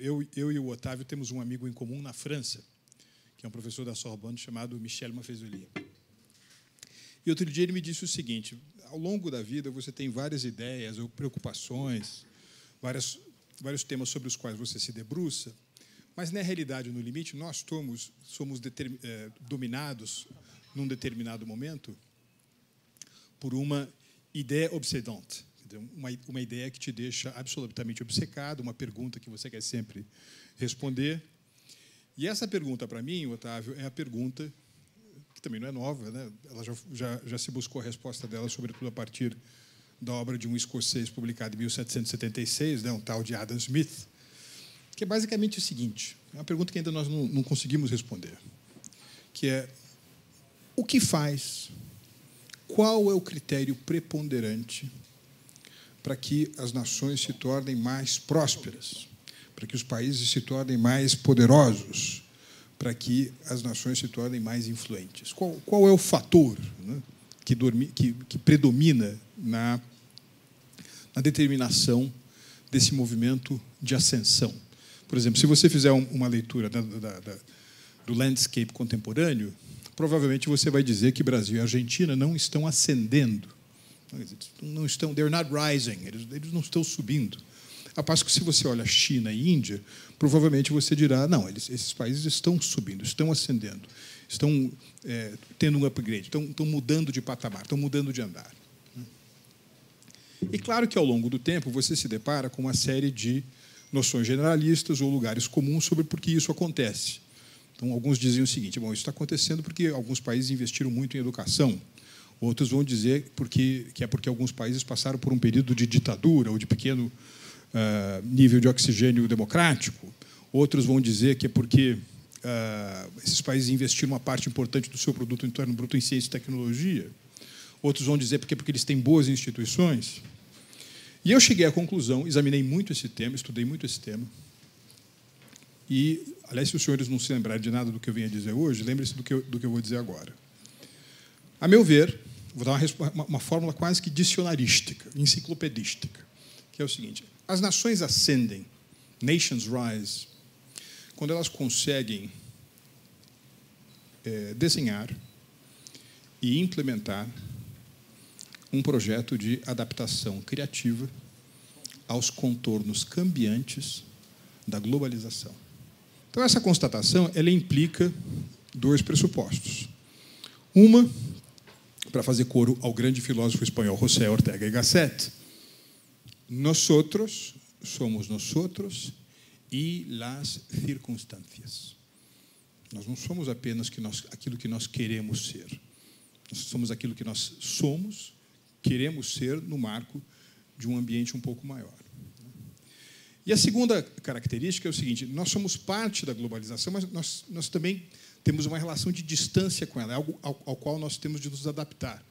Eu e o Otávio temos um amigo em comum na França, que é um professor da Sorbonne chamado Michel Maffezoli. E outro dia ele me disse o seguinte: ao longo da vida você tem várias ideias ou preocupações, vários temas sobre os quais você se debruça, mas, na realidade, no limite, nós somos dominados, num determinado momento, por uma ideia obsedante, uma ideia que te deixa absolutamente obcecado, uma pergunta que você quer sempre responder. E essa pergunta, para mim, Otávio, é a pergunta que também não é nova, né? Ela já se buscou a resposta dela, sobretudo a partir da obra de um escocês publicado em 1776, né, um tal de Adam Smith, que é basicamente o seguinte: é uma pergunta que ainda nós não conseguimos responder, que é: o que faz, qual é o critério preponderante para que as nações se tornem mais prósperas, para que os países se tornem mais poderosos, para que as nações se tornem mais influentes? Qual é o fator, né, que predomina na determinação desse movimento de ascensão? Por exemplo, se você fizer uma leitura do landscape contemporâneo, provavelmente você vai dizer que Brasil e Argentina não estão ascendendo. Não estão, they're not rising, eles não estão subindo. A passo que, se você olha China e Índia, provavelmente você dirá: não, esses países estão subindo, estão ascendendo, estão tendo um upgrade, estão mudando de patamar, estão mudando de andar. E claro que, ao longo do tempo, você se depara com uma série de noções generalistas ou lugares comuns sobre por que isso acontece. Então, alguns diziam o seguinte: bom, isso está acontecendo porque alguns países investiram muito em educação. Outros vão dizer que é porque alguns países passaram por um período de ditadura ou de pequeno nível de oxigênio democrático. Outros vão dizer que é porque esses países investiram uma parte importante do seu produto interno bruto em ciência e tecnologia. Outros vão dizer porque eles têm boas instituições. E eu cheguei à conclusão, examinei muito esse tema, estudei muito esse tema. E, aliás, se os senhores não se lembrarem de nada do que eu venho a dizer hoje, lembre-se do que eu vou dizer agora. A meu ver, vou dar uma fórmula quase que dicionarística, enciclopedística, que é o seguinte: as nações ascendem, nations rise, quando elas conseguem desenhar e implementar um projeto de adaptação criativa aos contornos cambiantes da globalização. Então, essa constatação ela implica dois pressupostos. Uma, para fazer coro ao grande filósofo espanhol José Ortega y Gasset: nosotros somos nosotros y las circunstancias. Nós não somos apenas aquilo que nós queremos ser. Nós somos aquilo que nós somos, queremos ser no marco de um ambiente um pouco maior. E a segunda característica é o seguinte: nós somos parte da globalização, mas nós também temos uma relação de distância com ela, é algo ao qual nós temos de nos adaptar.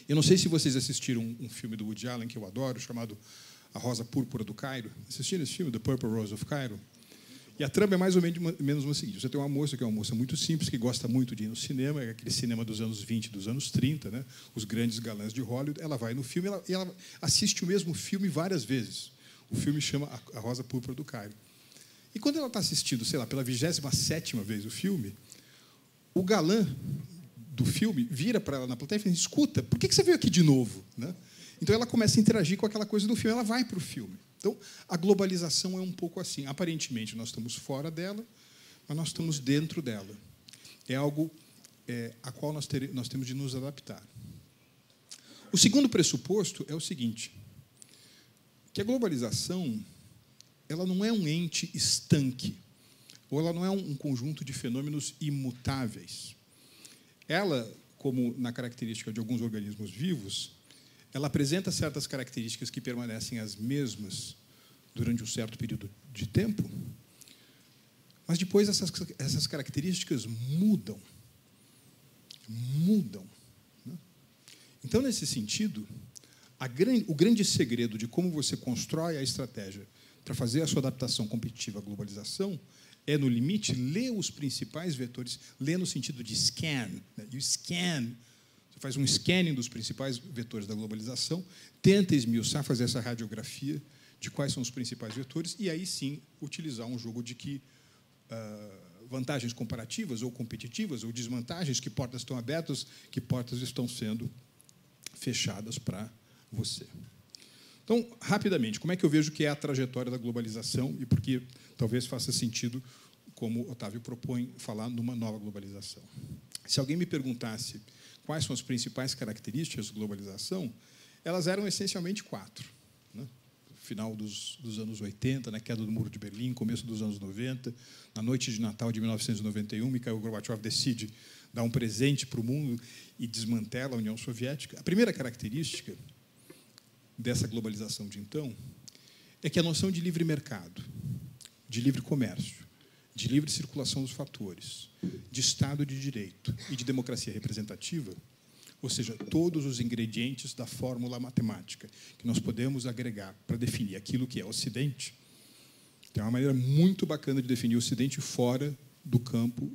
Eu não sei se vocês assistiram um filme do Woody Allen, que eu adoro, chamado A Rosa Púrpura do Cairo. Assistiram esse filme, The Purple Rose of Cairo? E a trama é mais ou menos o seguinte: você tem uma moça que é uma moça muito simples, que gosta muito de ir no cinema, é aquele cinema dos anos 20, dos anos 30, né? Os grandes galãs de Hollywood. Ela vai no filme e ela assiste o mesmo filme várias vezes. O filme chama A Rosa Púrpura do Cairo. E quando ela está assistindo, sei lá, pela 27ª vez o filme, o galã do filme vira para ela na plateia e fala: escuta, por que você veio aqui de novo? Né? Então ela começa a interagir com aquela coisa do filme, ela vai para o filme. Então, a globalização é um pouco assim. Aparentemente, nós estamos fora dela, mas nós estamos dentro dela. É algo a qual nós temos de nos adaptar. O segundo pressuposto é o seguinte: que a globalização ela não é um ente estanque, ou ela não é um conjunto de fenômenos imutáveis. Ela, como na característica de alguns organismos vivos, ela apresenta certas características que permanecem as mesmas durante um certo período de tempo, mas depois essas características mudam. Né? Então, nesse sentido, o grande segredo de como você constrói a estratégia para fazer a sua adaptação competitiva à globalização é, no limite, ler os principais vetores, ler no sentido de scan. Né? Você faz um scanning dos principais vetores da globalização, tenta esmiuçar, fazer essa radiografia de quais são os principais vetores e, aí sim, utilizar um jogo de que vantagens comparativas ou competitivas ou desvantagens, que portas estão abertas, que portas estão sendo fechadas para você. Então, rapidamente, como é que eu vejo que é a trajetória da globalização e por que talvez faça sentido, como Otávio propõe, falar numa nova globalização. Se alguém me perguntasse quais são as principais características da globalização, elas eram essencialmente 4. Né? Final dos anos 80, na queda do Muro de Berlim, começo dos anos 90, na noite de Natal de 1991, Mikhail Gorbachev decide dar um presente para o mundo e desmantela a União Soviética. A primeira característica dessa globalização de então é que a noção de livre mercado, de livre comércio, de livre circulação dos fatores, de Estado de Direito e de democracia representativa, ou seja, todos os ingredientes da fórmula matemática que nós podemos agregar para definir aquilo que é Ocidente, tem uma maneira muito bacana de definir o Ocidente fora do campo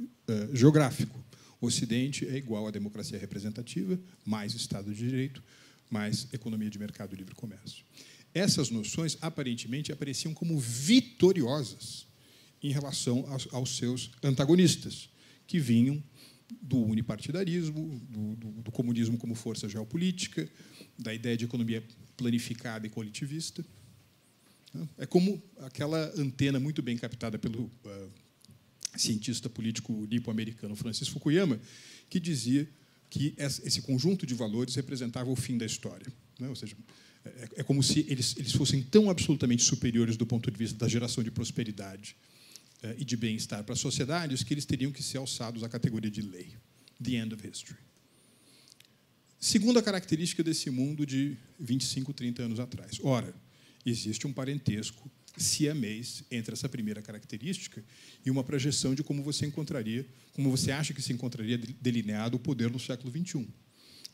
geográfico. O Ocidente é igual à democracia representativa, mais Estado de Direito, mais economia de mercado e livre comércio. Essas noções, aparentemente, apareciam como vitoriosas em relação aos seus antagonistas, que vinham do unipartidarismo, do comunismo como força geopolítica, da ideia de economia planificada e coletivista. É como aquela antena muito bem captada pelo cientista político nipo-americano Francis Fukuyama, que dizia que esse conjunto de valores representava o fim da história. Ou seja, é como se eles fossem tão absolutamente superiores do ponto de vista da geração de prosperidade e de bem-estar para as sociedades que eles teriam que ser alçados à categoria de lei. The end of history. Segunda característica desse mundo de 25, 30 anos atrás. Ora, existe um parentesco siamês entre essa primeira característica e uma projeção de como você acha que se encontraria delineado o poder no século XXI.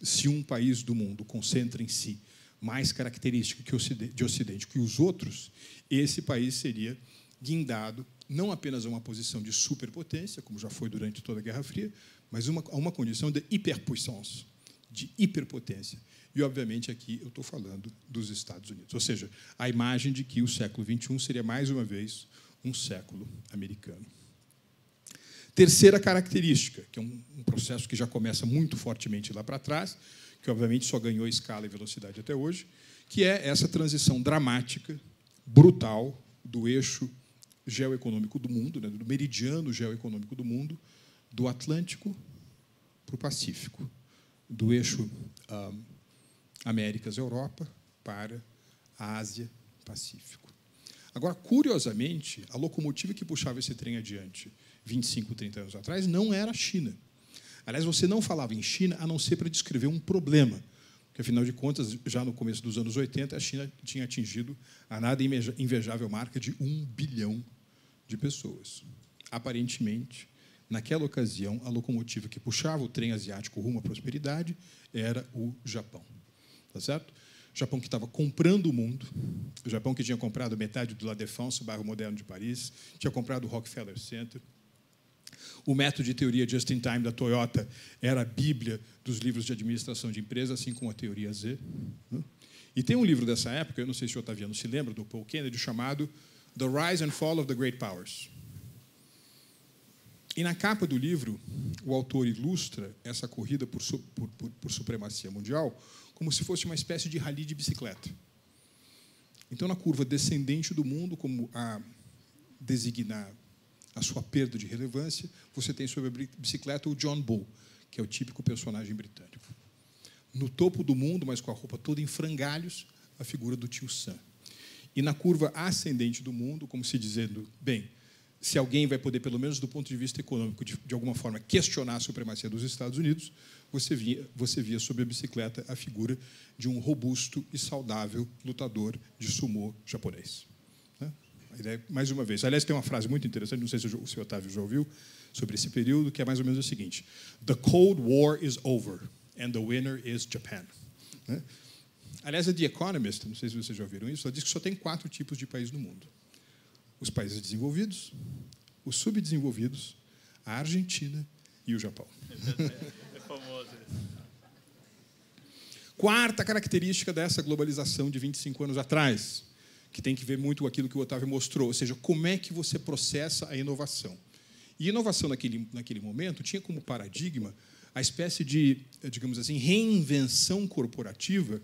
Se um país do mundo concentra em si mais característica de Ocidente que os outros, esse país seria guindado não apenas a uma posição de superpotência, como já foi durante toda a Guerra Fria, mas a uma condição de hiperpuissance, de hiperpotência. E, obviamente, aqui eu estou falando dos Estados Unidos. Ou seja, a imagem de que o século XXI seria, mais uma vez, um século americano. Terceira característica, que é um processo que já começa muito fortemente lá para trás, que, obviamente, só ganhou escala e velocidade até hoje, que é essa transição dramática, brutal, do eixo geoeconômico do mundo, do meridiano geoeconômico do mundo, do Atlântico para o Pacífico, do eixo Américas-Europa para a Ásia-Pacífico. Agora, curiosamente, a locomotiva que puxava esse trem adiante 25, 30 anos atrás não era a China. Aliás, você não falava em China a não ser para descrever um problema, porque, afinal de contas, já no começo dos anos 80, a China tinha atingido a nada invejável marca de 1 bilhão de pessoas. Aparentemente, naquela ocasião, a locomotiva que puxava o trem asiático rumo à prosperidade era o Japão. Tá certo? O Japão que estava comprando o mundo, o Japão que tinha comprado metade do La Défense, o bairro moderno de Paris, tinha comprado o Rockefeller Center. O método de teoria just-in-time da Toyota era a bíblia dos livros de administração de empresas, assim como a teoria Z. E tem um livro dessa época, eu não sei se o Otaviano se lembra, do Paul Kennedy, chamado The Rise and Fall of the Great Powers. E na capa do livro, o autor ilustra essa corrida por supremacia mundial como se fosse uma espécie de rally de bicicleta. Então, na curva descendente do mundo, como a designar a sua perda de relevância, você tem sobre a bicicleta o John Bull, que é o típico personagem britânico. No topo do mundo, mas com a roupa toda em frangalhos, a figura do tio Sam. E na curva ascendente do mundo, como se dizendo, bem, se alguém vai poder, pelo menos do ponto de vista econômico, de alguma forma, questionar a supremacia dos Estados Unidos, você via sobre a bicicleta a figura de um robusto e saudável lutador de sumô japonês. A ideia, mais uma vez. Aliás, tem uma frase muito interessante, não sei se o senhor Otávio já ouviu, sobre esse período, que é mais ou menos o seguinte: The Cold War is over, and the winner is Japan. Aliás, a The Economist, não sei se vocês já ouviram isso, ela diz que só tem 4 tipos de país no mundo: os países desenvolvidos, os subdesenvolvidos, a Argentina e o Japão. É famoso isso. Quarta característica dessa globalização de 25 anos atrás, que tem que ver muito com aquilo que o Otávio mostrou, ou seja, como é que você processa a inovação. E inovação naquele momento tinha como paradigma a espécie de, digamos assim, reinvenção corporativa,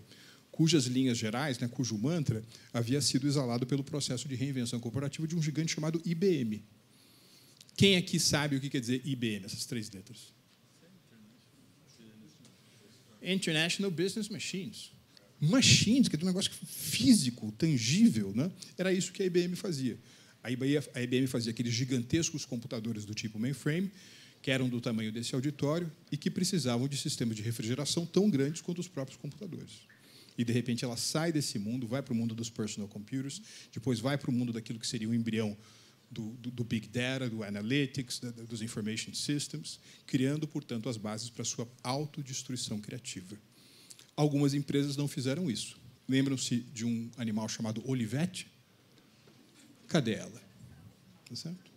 cujas linhas gerais, né, cujo mantra havia sido exalado pelo processo de reinvenção corporativa de um gigante chamado IBM. Quem aqui sabe o que quer dizer IBM, essas 3 letras? International Business Machines. Machines, que é um negócio físico, tangível, né? Era isso que a IBM fazia. A IBM fazia aqueles gigantescos computadores do tipo mainframe, que eram do tamanho desse auditório e que precisavam de sistemas de refrigeração tão grandes quanto os próprios computadores. E, de repente, ela sai desse mundo, vai para o mundo dos personal computers, depois vai para o mundo daquilo que seria o embrião do Big Data, do Analytics, dos Information Systems, criando, portanto, as bases para a sua autodestruição criativa. Algumas empresas não fizeram isso. Lembram-se de um animal chamado Olivetti? Cadê ela? Tá certo?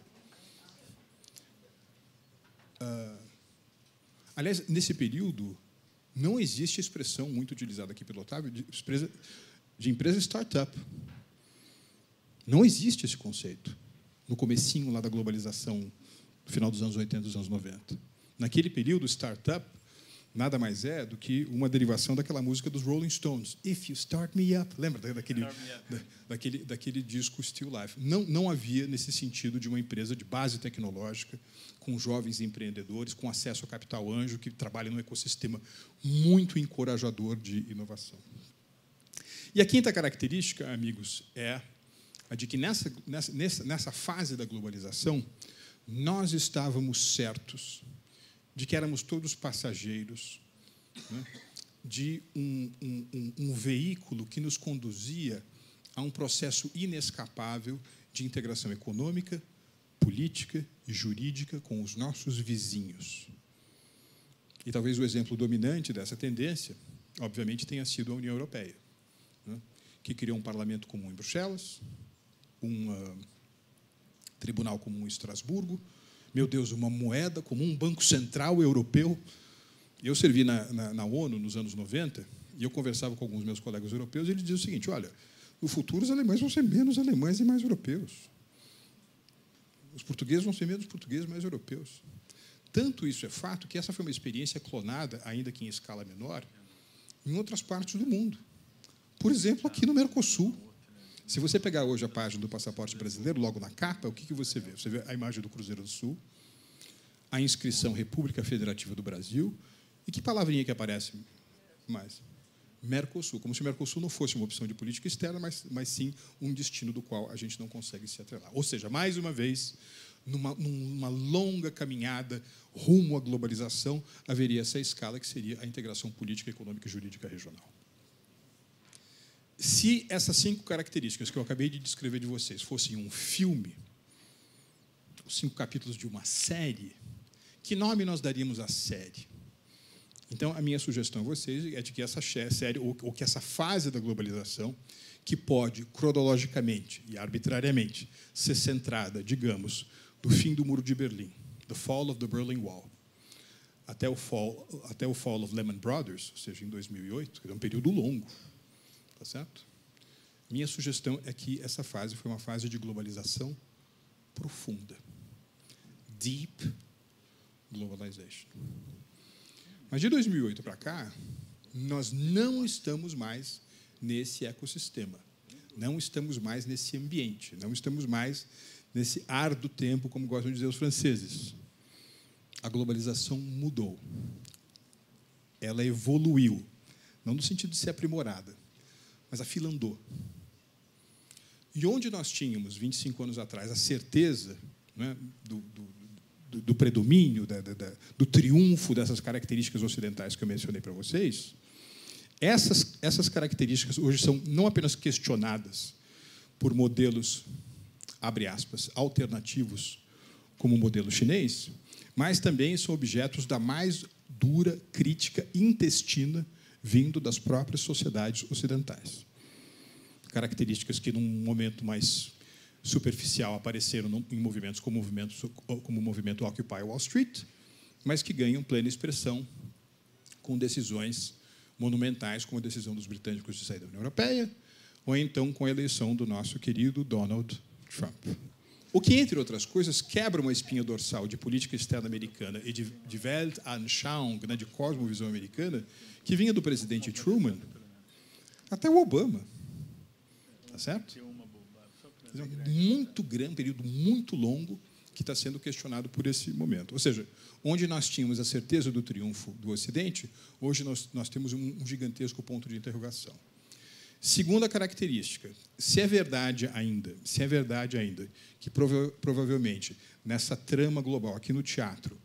Aliás, nesse período, não existe a expressão muito utilizada aqui pelo Otávio de empresa startup. Não existe esse conceito no comecinho lá da globalização, no final dos anos 80, dos anos 90. Naquele período, startup nada mais é do que uma derivação daquela música dos Rolling Stones, If You Start Me Up. Lembra daquele disco Still Life? Não havia, nesse sentido, de uma empresa de base tecnológica, com jovens empreendedores, com acesso a capital anjo, que trabalha num ecossistema muito encorajador de inovação. E a quinta característica, amigos, é a de que nessa fase da globalização, nós estávamos certos de que éramos todos passageiros, né, de um veículo que nos conduzia a um processo inescapável de integração econômica, política e jurídica com os nossos vizinhos. E talvez o exemplo dominante dessa tendência, obviamente, tenha sido a União Europeia, né, que criou um parlamento comum em Bruxelas, um tribunal comum em Estrasburgo, meu Deus, uma moeda comum, um banco central europeu. Eu servi na ONU nos anos 90 e eu conversava com alguns meus colegas europeus e eles diziam o seguinte: olha, no futuro os alemães vão ser menos alemães e mais europeus. Os portugueses vão ser menos portugueses e mais europeus. Tanto isso é fato que essa foi uma experiência clonada, ainda que em escala menor, em outras partes do mundo. Por exemplo, aqui no Mercosul. Se você pegar hoje a página do passaporte brasileiro, logo na capa, o que você vê? Você vê a imagem do Cruzeiro do Sul, a inscrição República Federativa do Brasil, e que palavrinha que aparece mais? Mercosul, como se o Mercosul não fosse uma opção de política externa, mas sim um destino do qual a gente não consegue se atrelar. Ou seja, mais uma vez, numa longa caminhada rumo à globalização, haveria essa escala que seria a integração política, econômica e jurídica regional. Se essas 5 características que eu acabei de descrever de vocês fossem um filme, os 5 capítulos de uma série, que nome nós daríamos à série? Então, a minha sugestão a vocês é de que essa série, ou que essa fase da globalização, que pode, cronologicamente e arbitrariamente, ser centrada, digamos, do fim do Muro de Berlim, the fall of the Berlin Wall, até o fall of Lehman Brothers, ou seja, em 2008, que é um período longo. Tá certo? Minha sugestão é que essa fase foi uma fase de globalização profunda. Deep globalization. Mas de 2008 para cá, nós não estamos mais nesse ecossistema. Não estamos mais nesse ambiente. Não estamos mais nesse ar do tempo, como gostam de dizer os franceses. A globalização mudou. Ela evoluiu. Não no sentido de ser aprimorada, mas a fila andou. E onde nós tínhamos, 25 anos atrás, a certeza, né, do predomínio, do triunfo dessas características ocidentais que eu mencionei para vocês, essas características hoje são não apenas questionadas por modelos, abre aspas, alternativos, como o modelo chinês, mas também são objetos da mais dura crítica intestina vindo das próprias sociedades ocidentais. Características que, num momento mais superficial, apareceram em movimentos como o movimento Occupy Wall Street, mas que ganham plena expressão com decisões monumentais, como a decisão dos britânicos de sair da União Europeia, ou então com a eleição do nosso querido Donald Trump. O que, entre outras coisas, quebra uma espinha dorsal de política externa americana e de Weltanschauung, né, de cosmovisão americana, que vinha do presidente Truman até o Obama. Tá certo? Muito grande, um período muito longo que está sendo questionado por esse momento. Ou seja, onde nós tínhamos a certeza do triunfo do Ocidente, hoje nós temos um gigantesco ponto de interrogação. Segunda característica, se é verdade ainda que provavelmente nessa trama global, aqui no teatro,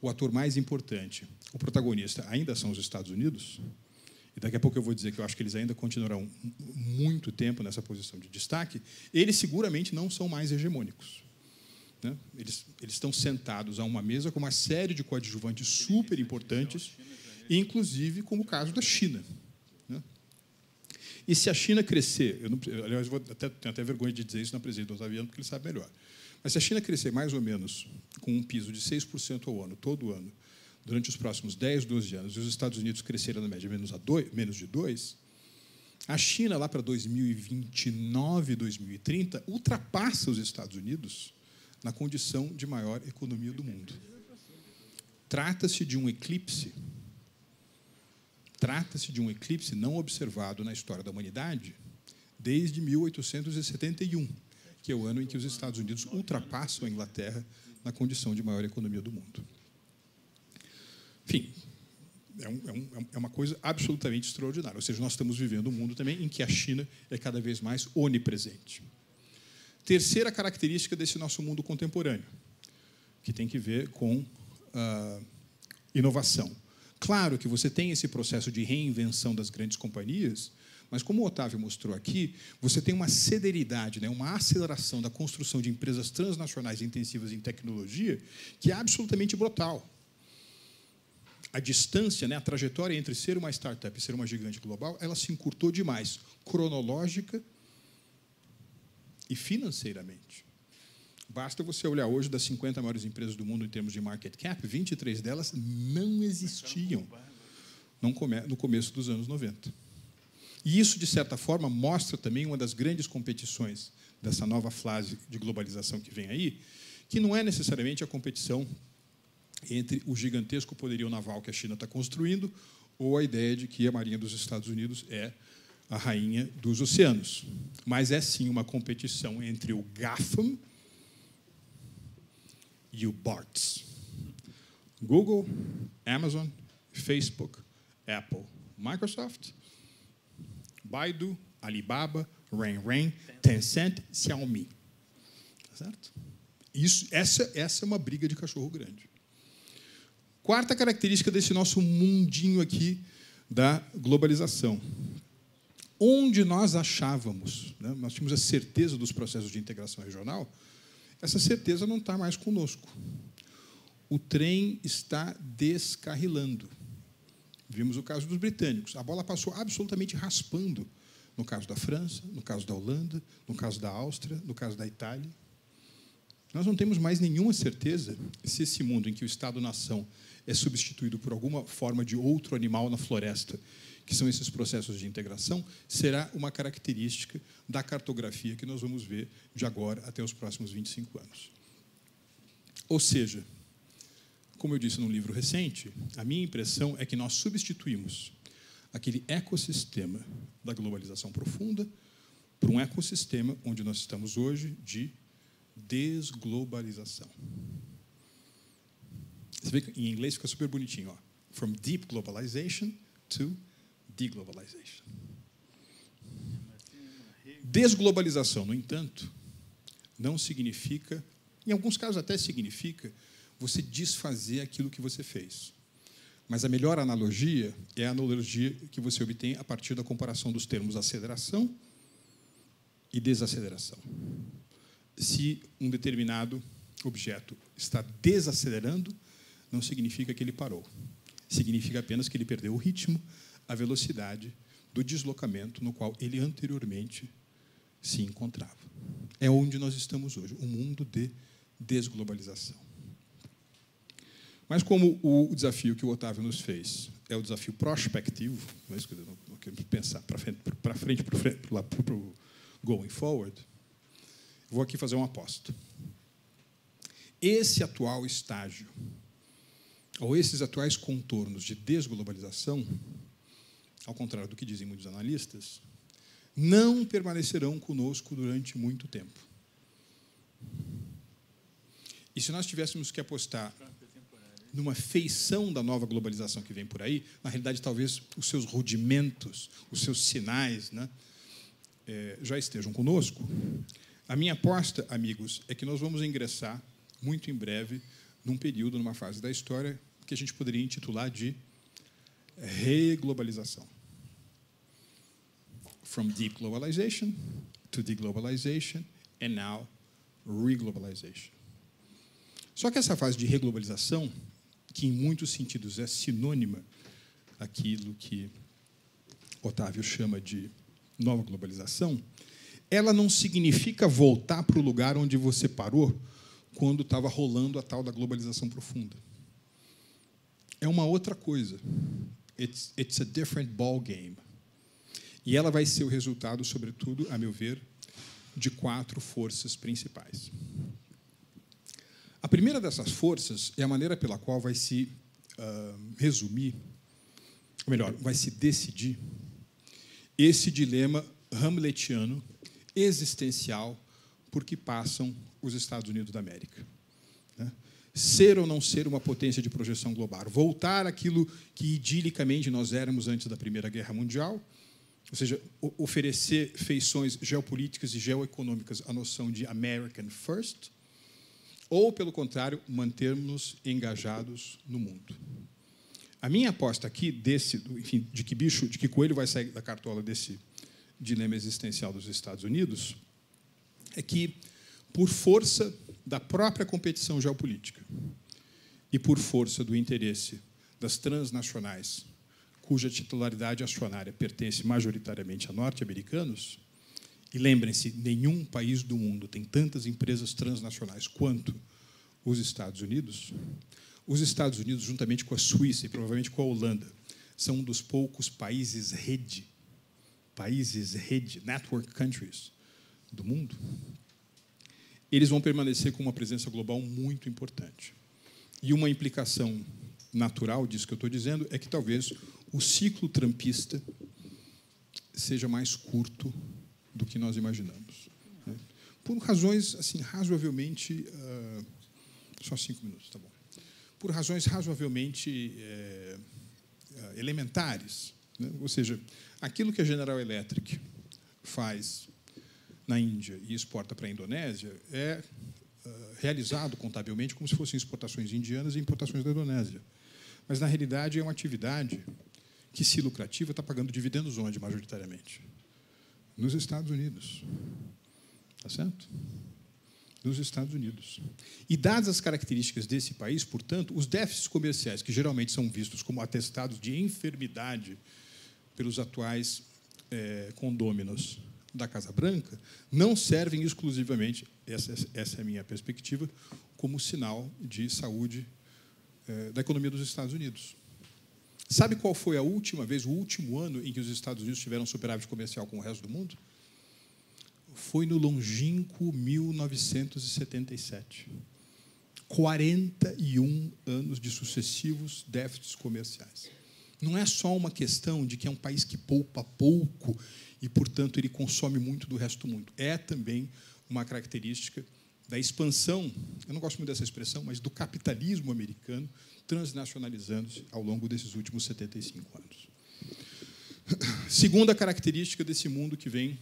o ator mais importante, o protagonista, ainda são os Estados Unidos, e daqui a pouco eu vou dizer que eu acho que eles ainda continuarão muito tempo nessa posição de destaque, eles seguramente não são mais hegemônicos. Né? Eles estão sentados a uma mesa com uma série de coadjuvantes super importantes, inclusive como o caso da China. Né? E se a China crescer, aliás, tenho até vergonha de dizer isso na presidência do Otaviano, porque ele sabe melhor, mas se a China crescer mais ou menos com um piso de 6% ao ano, todo ano, durante os próximos 10, 12 anos, e os Estados Unidos crescerem na média menos de 2%, a China, lá para 2029, 2030, ultrapassa os Estados Unidos na condição de maior economia do mundo. Trata-se de um eclipse. Trata-se de um eclipse não observado na história da humanidade desde 1871, que é o ano em que os Estados Unidos ultrapassam a Inglaterra na condição de maior economia do mundo. Enfim, é uma coisa absolutamente extraordinária. Ou seja, nós estamos vivendo um mundo também em que a China é cada vez mais onipresente. Terceira característica desse nosso mundo contemporâneo, que tem que ver com inovação. Claro que você tem esse processo de reinvenção das grandes companhias, mas, como o Otávio mostrou aqui, você tem uma celeridade, né, uma aceleração da construção de empresas transnacionais intensivas em tecnologia que é absolutamente brutal. A distância, né, a trajetória entre ser uma startup e ser uma gigante global, ela se encurtou demais, cronológica e financeiramente. Basta você olhar hoje das 50 maiores empresas do mundo em termos de market cap, 23 delas não existiam no começo dos anos 90. E isso, de certa forma, mostra também uma das grandes competições dessa nova fase de globalização que vem aí, que não é necessariamente a competição entre o gigantesco poderio naval que a China está construindo ou a ideia de que a Marinha dos Estados Unidos é a rainha dos oceanos. Mas é, sim, uma competição entre o GAFAM e o BARTS. Google, Amazon, Facebook, Apple, Microsoft, Baidu, Alibaba, Renren, Tencent, Xiaomi. Tá certo? Essa é uma briga de cachorro grande. Quarta característica desse nosso mundinho aqui da globalização. Onde nós achávamos, né, nós tínhamos a certeza dos processos de integração regional, essa certeza não está mais conosco. O trem está descarrilando. Vimos o caso dos britânicos. A bola passou absolutamente raspando no caso da França, no caso da Holanda, no caso da Áustria, no caso da Itália. Nós não temos mais nenhuma certeza se esse mundo em que o Estado-nação é substituído por alguma forma de outro animal na floresta, que são esses processos de integração, será uma característica da cartografia que nós vamos ver de agora até os próximos 25 anos. Ou seja, como eu disse num livro recente, a minha impressão é que nós substituímos aquele ecossistema da globalização profunda por um ecossistema onde nós estamos hoje de desglobalização. Você vê que em inglês fica super bonitinho, ó. From deep globalization to deglobalization. Desglobalização, no entanto, não significa, em alguns casos até significa, você desfazer aquilo que você fez. Mas a melhor analogia é a analogia que você obtém a partir da comparação dos termos aceleração e desaceleração. Se um determinado objeto está desacelerando, não significa que ele parou. Significa apenas que ele perdeu o ritmo, a velocidade do deslocamento no qual ele anteriormente se encontrava. É onde nós estamos hoje, um mundo de desglobalização. Mas como o desafio que o Otávio nos fez é o desafio prospectivo, mas não queremos pensar para frente, para o going forward, vou aqui fazer uma aposta. Esse atual estágio, ou esses atuais contornos de desglobalização, ao contrário do que dizem muitos analistas, não permanecerão conosco durante muito tempo. E se nós tivéssemos que apostar numa feição da nova globalização que vem por aí, na realidade, talvez os seus rudimentos, os seus sinais, né, já estejam conosco. A minha aposta, amigos, é que nós vamos ingressar, muito em breve, num período, numa fase da história, que a gente poderia intitular de reglobalização. From deep globalization to deglobalization, and now reglobalization. Só que essa fase de reglobalização, que em muitos sentidos é sinônima daquilo que Otávio chama de nova globalização, ela não significa voltar para o lugar onde você parou quando estava rolando a tal da globalização profunda. É uma outra coisa. It's a different ball game. E ela vai ser o resultado, sobretudo, a meu ver, de 4 forças principais. A primeira dessas forças é a maneira pela qual vai se resumir, ou melhor, vai se decidir esse dilema hamletiano, existencial, por que passam os Estados Unidos da América. Né? Ser ou não ser uma potência de projeção global, voltar àquilo que idilicamente nós éramos antes da Primeira Guerra Mundial, ou seja, oferecer feições geopolíticas e geoeconômicas à noção de American First, ou, pelo contrário, mantermos engajados no mundo. A minha aposta aqui, de que coelho vai sair da cartola desse dilema existencial dos Estados Unidos, é que, por força da própria competição geopolítica e por força do interesse das transnacionais, cuja titularidade acionária pertence majoritariamente a norte-americanos, e lembrem-se, nenhum país do mundo tem tantas empresas transnacionais quanto os Estados Unidos. Os Estados Unidos, juntamente com a Suíça e provavelmente com a Holanda, são um dos poucos países rede, network countries do mundo. Eles vão permanecer com uma presença global muito importante. E uma implicação natural disso que eu estou dizendo é que talvez o ciclo trumpista seja mais curto do que nós imaginamos, né? Por razões assim razoavelmente só 5 minutos, tá bom? Por razões razoavelmente elementares, né? Ou seja, aquilo que a General Electric faz na Índia e exporta para a Indonésia é realizado contabilmente como se fossem exportações indianas e importações da Indonésia, mas na realidade é uma atividade que, se lucrativa, está pagando dividendos onde majoritariamente? Nos Estados Unidos. Está certo? Nos Estados Unidos. E, dadas as características desse país, portanto, os déficits comerciais, que geralmente são vistos como atestados de enfermidade pelos atuais condôminos da Casa Branca, não servem exclusivamente, essa é a minha perspectiva, como sinal de saúde da economia dos Estados Unidos. Sabe qual foi a última vez, o último ano em que os Estados Unidos tiveram superávit comercial com o resto do mundo? Foi no longínquo 1977. 41 anos de sucessivos déficits comerciais. Não é só uma questão de que é um país que poupa pouco e, portanto, ele consome muito do resto do mundo. É também uma característica da expansão, eu não gosto muito dessa expressão, mas do capitalismo americano transnacionalizando-se ao longo desses últimos 75 anos. Segunda característica desse mundo que vem...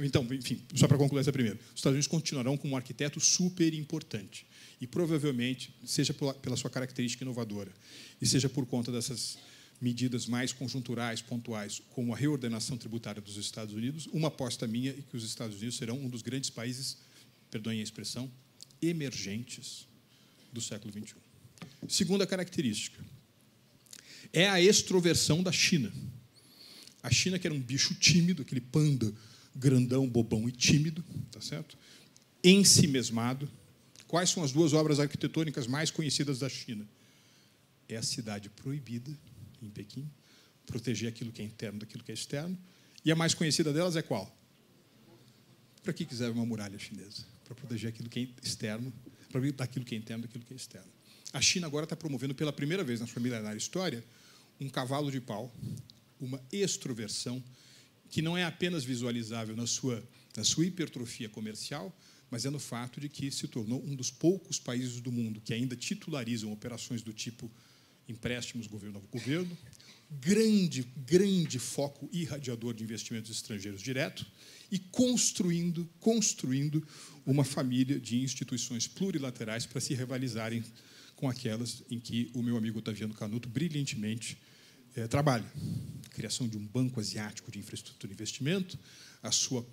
Então, enfim, só para concluir essa primeira. Os Estados Unidos continuarão como um arquiteto super importante. E, provavelmente, seja pela sua característica inovadora, e seja por conta dessas medidas mais conjunturais, pontuais, como a reordenação tributária dos Estados Unidos, uma aposta minha é que os Estados Unidos serão um dos grandes países, perdoem a expressão, emergentes do século XXI. Segunda característica é a extroversão da China. A China, que era um bicho tímido, aquele panda grandão, bobão e tímido, tá certo? Ensimesmado. Quais são as 2 obras arquitetônicas mais conhecidas da China? É a Cidade Proibida em Pequim, proteger aquilo que é interno daquilo que é externo. E a mais conhecida delas é qual? Para que quiser uma muralha chinesa? Para proteger aquilo que é externo, para daquilo que é interno daquilo que é externo. A China agora está promovendo pela primeira vez na sua milenária história um cavalo de pau, uma extroversão que não é apenas visualizável na sua hipertrofia comercial, mas é no fato de que se tornou um dos poucos países do mundo que ainda titularizam operações do tipo empréstimos governo a governo, grande foco irradiador de investimentos estrangeiros direto e construindo uma família de instituições plurilaterais para se rivalizarem com aquelas em que o meu amigo Otaviano Canuto brilhantemente trabalha. A criação de um banco asiático de infraestrutura e investimento, a sua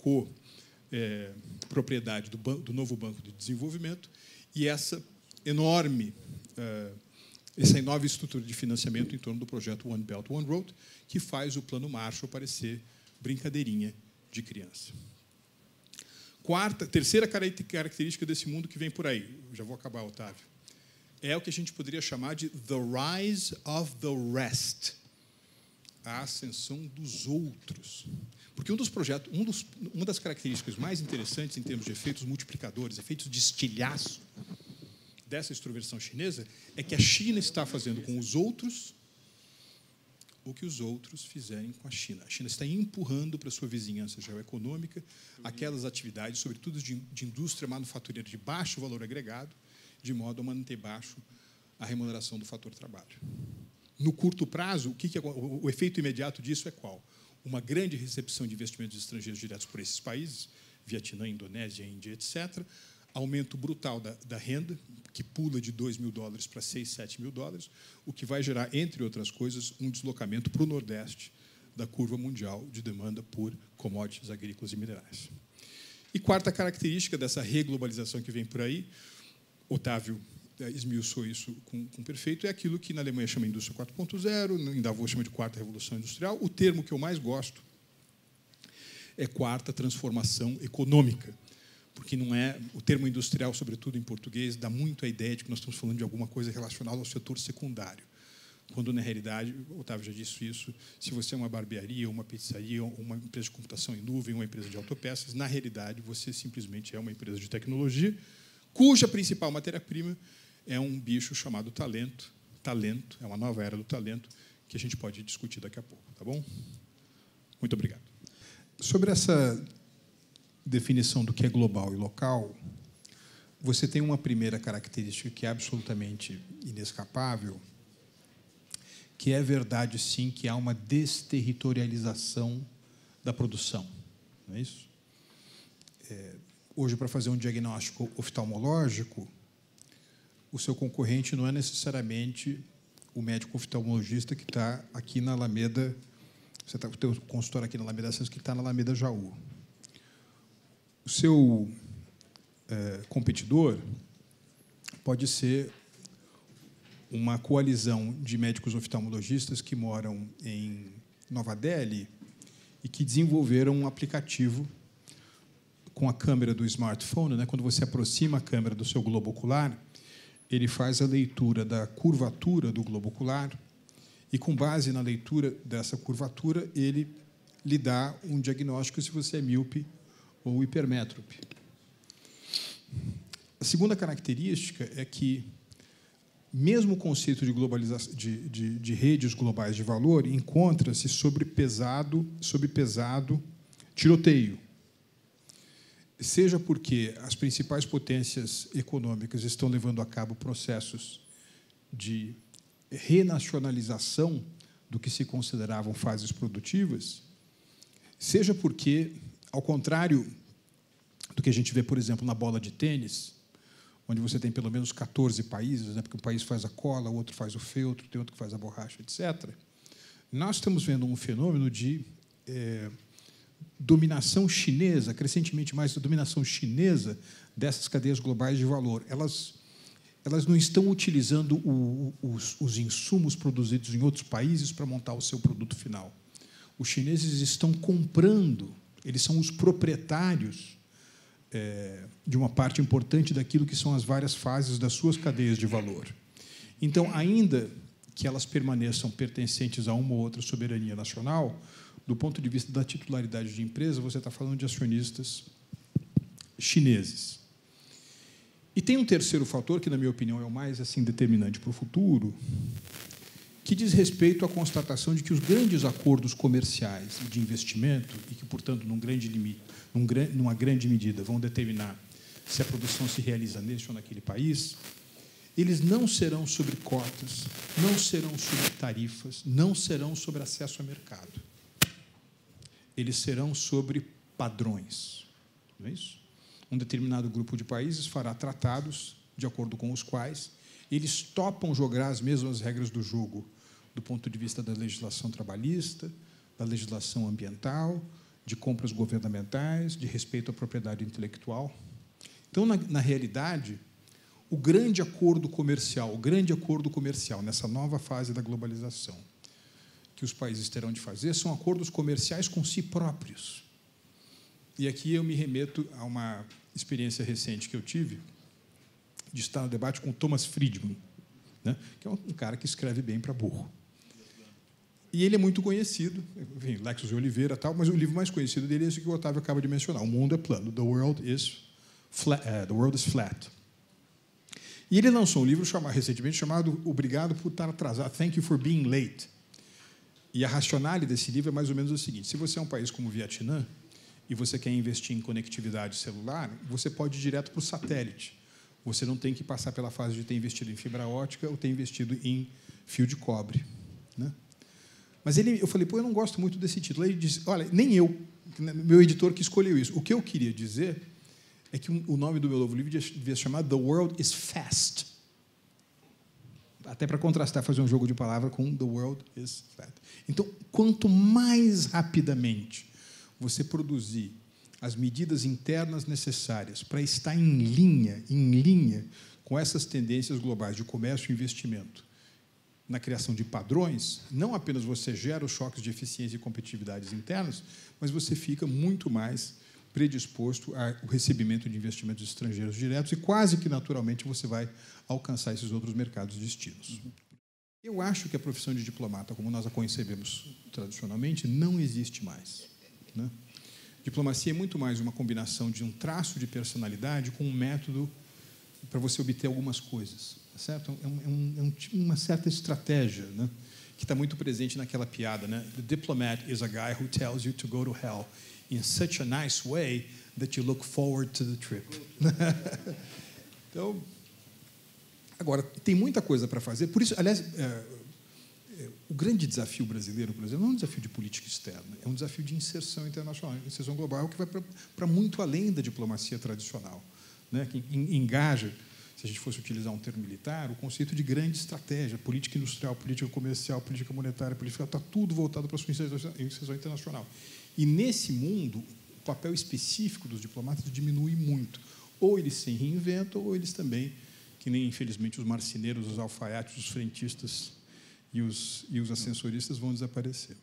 propriedade do novo Banco de Desenvolvimento e essa enorme estrutura de financiamento em torno do projeto One Belt, One Road, que faz o Plano Marshall parecer brincadeirinha de criança. Terceira característica desse mundo que vem por aí, já vou acabar, Otávio, é o que a gente poderia chamar de The Rise of the Rest, a ascensão dos outros. Porque uma das características mais interessantes em termos de efeitos multiplicadores, efeitos de estilhaço dessa extroversão chinesa, é que a China está fazendo com os outros o que os outros fizerem com a China. A China está empurrando para a sua vizinhança geoeconômica aquelas atividades, sobretudo de indústria manufatureira de baixo valor agregado, de modo a manter baixo a remuneração do fator trabalho. No curto prazo, o efeito imediato disso é qual? Uma grande recepção de investimentos estrangeiros diretos por esses países, Vietnã, Indonésia, Índia, etc., aumento brutal da renda, que pula de $2.000 para $6.000, $7.000, o que vai gerar, entre outras coisas, um deslocamento para o Nordeste da curva mundial de demanda por commodities agrícolas e minerais. E quarta característica dessa reglobalização que vem por aí, Otávio esmiuçou isso com perfeito, é aquilo que na Alemanha chama de indústria 4.0, em Davos chama de quarta revolução industrial. O termo que eu mais gosto é quarta transformação econômica, porque não é o termo industrial, sobretudo em português, dá muito a ideia de que nós estamos falando de alguma coisa relacionada ao setor secundário, quando, na realidade, o Otávio já disse isso, se você é uma barbearia, uma pizzaria, uma empresa de computação em nuvem, uma empresa de autopeças, na realidade, você simplesmente é uma empresa de tecnologia, cuja principal matéria-prima é um bicho chamado talento. Talento, é uma nova era do talento, que a gente pode discutir daqui a pouco, tá bom? Muito obrigado. Sobre essa definição do que é global e local, você tem uma primeira característica que é absolutamente inescapável, que é verdade, sim, que há uma desterritorialização da produção. Não é isso? Hoje, para fazer um diagnóstico oftalmológico, o seu concorrente não é necessariamente o médico oftalmologista que está aqui na Alameda, você está com o seu consultório aqui na Alameda Santos, que está na Alameda Jaú. O seu competidor pode ser uma coalizão de médicos oftalmologistas que moram em Nova Delhi e que desenvolveram um aplicativo com a câmera do smartphone, né? Quando você aproxima a câmera do seu globo ocular, ele faz a leitura da curvatura do globo ocular e, com base na leitura dessa curvatura, ele lhe dá um diagnóstico se você é míope ou hipermétrope. A segunda característica é que, mesmo o conceito de globalização, de redes globais de valor, encontra-se sob pesado tiroteio. Seja porque as principais potências econômicas estão levando a cabo processos de renacionalização do que se consideravam fases produtivas, seja porque, ao contrário do que a gente vê, por exemplo, na bola de tênis, onde você tem pelo menos 14 países, né, porque um país faz a cola, o outro faz o feltro, tem outro que faz a borracha, etc., nós estamos vendo um fenômeno de dominação chinesa, crescentemente mais da dominação chinesa dessas cadeias globais de valor. Elas não estão utilizando os insumos produzidos em outros países para montar o seu produto final. Os chineses estão comprando, eles são os proprietários de uma parte importante daquilo que são as várias fases das suas cadeias de valor. Então, ainda que elas permaneçam pertencentes a uma ou outra soberania nacional, do ponto de vista da titularidade de empresa, você está falando de acionistas chineses. E tem um terceiro fator, que, na minha opinião, é o mais assim, determinante para o futuro, que diz respeito à constatação de que os grandes acordos comerciais de investimento, e que, portanto, numa grande medida, vão determinar se a produção se realiza neste ou naquele país, eles não serão sobre cotas, não serão sobre tarifas, não serão sobre acesso a mercado. Eles serão sobre padrões. Não é isso? Um determinado grupo de países fará tratados de acordo com os quais eles topam jogar as mesmas regras do jogo, do ponto de vista da legislação trabalhista, da legislação ambiental, de compras governamentais, de respeito à propriedade intelectual. Então, na realidade, o grande acordo comercial nessa nova fase da globalização que os países terão de fazer são acordos comerciais com si próprios. E aqui eu me remeto a uma experiência recente que eu tive de estar no debate com Thomas Friedman, né, que é um cara que escreve bem para burro. E ele é muito conhecido, enfim, Lexos de Oliveira e tal, mas o livro mais conhecido dele é esse que o Otávio acaba de mencionar, O Mundo é Plano, The World is Flat. E ele lançou um livro recentemente chamado Obrigado por estar atrasado, Thank You for Being Late. E a racionalidade desse livro é mais ou menos o seguinte: se você é um país como o Vietnã e você quer investir em conectividade celular, você pode ir direto para o satélite. Você não tem que passar pela fase de ter investido em fibra ótica ou ter investido em fio de cobre, né? Mas eu falei, eu não gosto muito desse título. Ele disse, olha, nem eu, meu editor que escolheu isso. O que eu queria dizer é que o nome do meu novo livro devia se chamar The World is Fast. Até para contrastar, fazer um jogo de palavras com The World is Flat. Então, quanto mais rapidamente você produzir as medidas internas necessárias para estar em linha com essas tendências globais de comércio e investimento, na criação de padrões, não apenas você gera os choques de eficiência e competitividades internas, mas você fica muito mais predisposto ao recebimento de investimentos estrangeiros diretos e quase que naturalmente você vai alcançar esses outros mercados distintos. Eu acho que a profissão de diplomata, como nós a concebemos tradicionalmente, não existe mais, né? Diplomacia é muito mais uma combinação de um traço de personalidade com um método para você obter algumas coisas, tá certo? Uma certa estratégia, né, que está muito presente naquela piada, né? The diplomat is a guy who tells you to go to hell in such a nice way that you look forward to the trip. Então, agora, tem muita coisa para fazer. Por isso, aliás, o grande desafio brasileiro, por exemplo, não é um desafio de política externa, é um desafio de inserção internacional, inserção global, que vai para muito além da diplomacia tradicional, né, que engaja, se a gente fosse utilizar um termo militar, o conceito de grande estratégia, política industrial, política comercial, política monetária, política, está tudo voltado para a sua inserção internacional. E, nesse mundo, o papel específico dos diplomatas diminui muito. Ou eles se reinventam, ou eles também, que nem, infelizmente, os marceneiros, os alfaiates, os frentistas e os ascensoristas vão desaparecer.